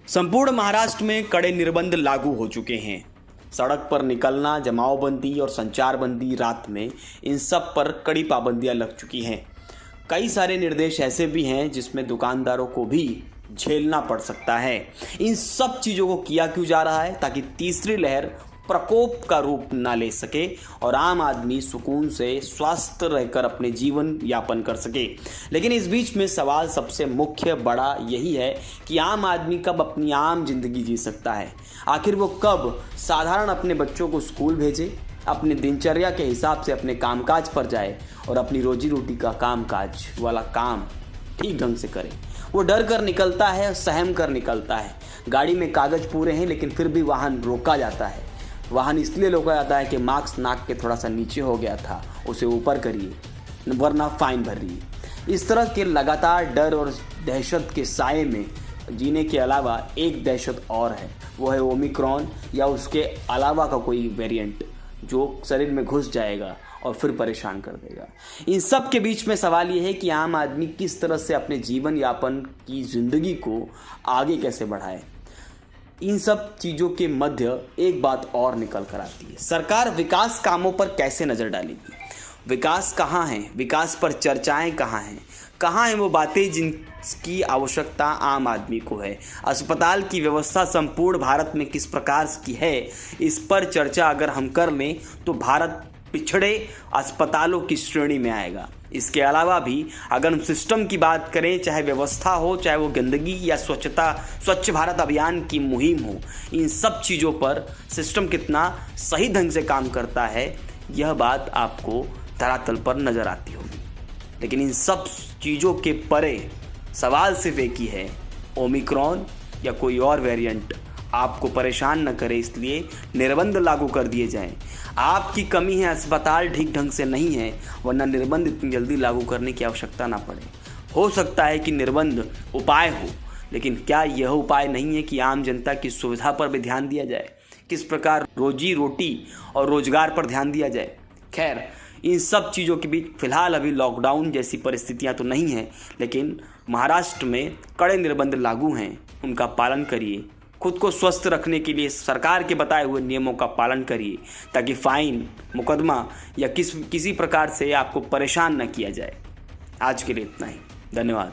संपूर्ण महाराष्ट्र में कड़े निर्बंध लागू हो चुके हैं। सड़क पर निकलना, जमावबंदी और संचारबंदी रात में, इन सब पर कड़ी पाबंदियां लग चुकी हैं। कई सारे निर्देश ऐसे भी हैं जिसमें दुकानदारों को भी झेलना पड़ सकता है। इन सब चीज़ों को किया क्यों जा रहा है? ताकि तीसरी लहर प्रकोप का रूप ना ले सके और आम आदमी सुकून से स्वस्थ रहकर अपने जीवन यापन कर सके। लेकिन इस बीच में सवाल सबसे मुख्य बड़ा यही है कि आम आदमी कब अपनी आम जिंदगी जी सकता है? आखिर वो कब साधारण अपने बच्चों को स्कूल भेजे, अपने दिनचर्या के हिसाब से अपने कामकाज पर जाए और अपनी रोजी रोटी का कामकाज वाला काम ठीक ढंग से करे। वो डर कर निकलता है, सहम कर निकलता है। गाड़ी में कागज पूरे हैं लेकिन फिर भी वाहन रोका जाता है। वाहन इसलिए रोका जाता है कि मार्क्स नाक के थोड़ा सा नीचे हो गया था, उसे ऊपर करिए वरना फाइन भरिए। इस तरह के लगातार डर और दहशत के साए में जीने के अलावा एक दहशत और है, वो है ओमिक्रॉन या उसके अलावा का कोई वेरिएंट जो शरीर में घुस जाएगा और फिर परेशान कर देगा। इन सब के बीच में सवाल ये है कि आम आदमी किस तरह से अपने जीवन यापन की ज़िंदगी को आगे कैसे बढ़ाए। इन सब चीज़ों के मध्य एक बात और निकल कर आती है, सरकार विकास कामों पर कैसे नज़र डालेगी? विकास कहाँ है? विकास पर चर्चाएं कहाँ हैं? कहाँ हैं वो बातें जिनकी आवश्यकता आम आदमी को है? अस्पताल की व्यवस्था संपूर्ण भारत में किस प्रकार की है, इस पर चर्चा अगर हम कर लें तो भारत पिछड़े अस्पतालों की श्रेणी में आएगा। इसके अलावा भी अगर हम सिस्टम की बात करें, चाहे व्यवस्था हो, चाहे वो गंदगी या स्वच्छ भारत अभियान की मुहिम हो, इन सब चीज़ों पर सिस्टम कितना सही ढंग से काम करता है, यह बात आपको धरातल पर नज़र आती होगी। लेकिन इन सब चीज़ों के परे सवाल सिर्फ एक ही है, ओमिक्रॉन या कोई और वेरिएंट आपको परेशान न करे, इसलिए निर्बंध लागू कर दिए जाएं। आपकी कमी है, अस्पताल ठीक ढंग से नहीं है, वरना निर्बंध इतनी जल्दी लागू करने की आवश्यकता ना पड़े। हो सकता है कि निर्बंध उपाय हो, लेकिन क्या यह उपाय नहीं है कि आम जनता की सुविधा पर भी ध्यान दिया जाए, किस प्रकार रोजी रोटी और रोजगार पर ध्यान दिया जाए। खैर, इन सब चीज़ों के बीच फिलहाल अभी लॉकडाउन जैसी परिस्थितियां तो नहीं हैं, लेकिन महाराष्ट्र में कड़े निर्बंध लागू हैं, उनका पालन करिए। खुद को स्वस्थ रखने के लिए सरकार के बताए हुए नियमों का पालन करिए, ताकि फाइन, मुकदमा या किसी प्रकार से आपको परेशान न किया जाए। आज के लिए इतना ही। धन्यवाद।